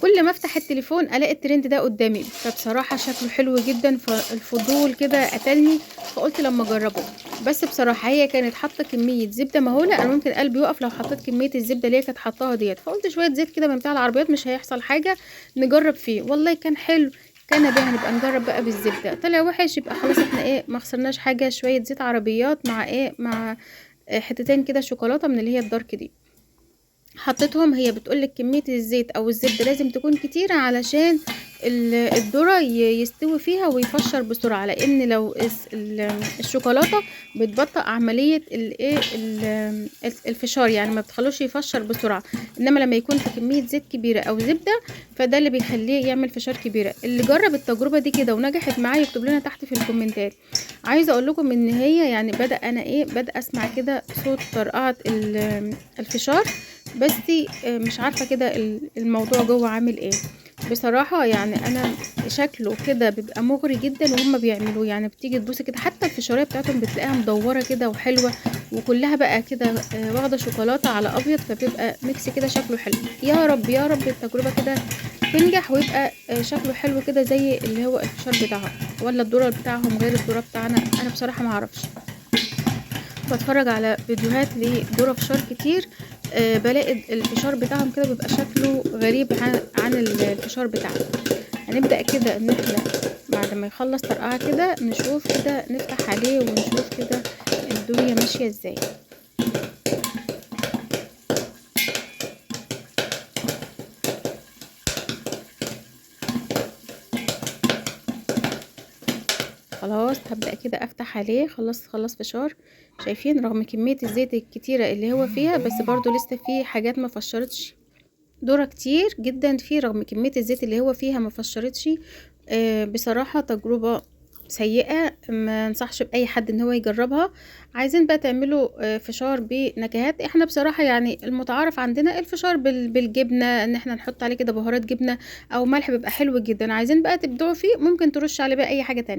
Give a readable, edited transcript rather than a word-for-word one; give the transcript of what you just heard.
كل ما افتح التليفون الاقي الترند ده قدامي، فبصراحة شكله حلو جدا، فالفضول كده قتلني، فقلت لما اجربه. بس بصراحة هي كانت حاطة كمية زبدة مهولة، انا ممكن قلبي يقف لو حطيت كمية الزبدة اللي هي كانت حطاها ديت، فقلت شوية زيت كده من بتاع العربيات مش هيحصل حاجة، نجرب فيه. والله كان حلو. كان بقى هنبقى نجرب بقى بالزبدة، طلع وحش يبقى خلاص احنا ايه ما خسرناش حاجة. شوية زيت عربيات مع ايه مع حتتين كده شوكولاتة من اللي هي الدارك دي، حطيتهم. هي بتقولك كمية الزيت او الزبدة لازم تكون كتيرة علشان الذرة يستوي فيها ويفشر بسرعة، لان لو الشوكولاتة بتبطئ عملية الفشار، يعني ما بتخلوش يفشر بسرعة. انما لما يكون في كمية زيت كبيرة او زبدة فده اللي بيخليه يعمل فشار كبيرة. اللي جرب التجربة دي كده ونجحت معاه يكتب لنا تحت في الكومنتات. عايزة اقول لكم ان هي يعني بدأ اسمع كده صوت طرقعة الفشار، بس مش عارفة كده الموضوع جوه عامل ايه. بصراحة يعني انا شكله كده بيبقى مغري جدا وهم بيعملوه، يعني بتيجي تبصي كده حتى الفشارية بتاعتهم بتلاقيها مدورة كده وحلوة، وكلها بقى كده واخدة شوكولاتة على ابيض، فبيبقى ميكس كده شكله حلو. يا رب يا رب التجربة كده تنجح ويبقى شكله حلو كده زي اللي هو الفشار بتاعهم، ولا الذرة بتاعهم غير الذرة بتاعنا، انا بصراحة معرفش. بتفرج على فيديوهات لذرة فشار كتير، بلاقي الفشار بتاعهم كده بيبقى شكله غريب عن الفشار بتاعنا. هنبدأ كده ان احنا بعد ما يخلص طرقعة كده نشوف كده، نفتح عليه ونشوف كده الدنيا ماشية ازاي. خلاص هبدأ كده افتح عليه. خلص فشار. شايفين رغم كمية الزيت الكتيرة اللي هو فيها بس برضو لسه فيه حاجات ما فشرتش، ذرة كتير جدا فيه رغم كمية الزيت اللي هو فيها ما فشرتش. بصراحة تجربة سيئة، ما انصحش بأي حد ان هو يجربها. عايزين بقى تعملوا فشار بنكهات، احنا بصراحة يعني المتعارف عندنا الفشار بالجبنة، ان احنا نحط عليه كده بهارات جبنة او ملح، بيبقى حلو جدا. عايزين بقى تبدعوا فيه، ممكن ترش عليه بقى اي حاجة تانية.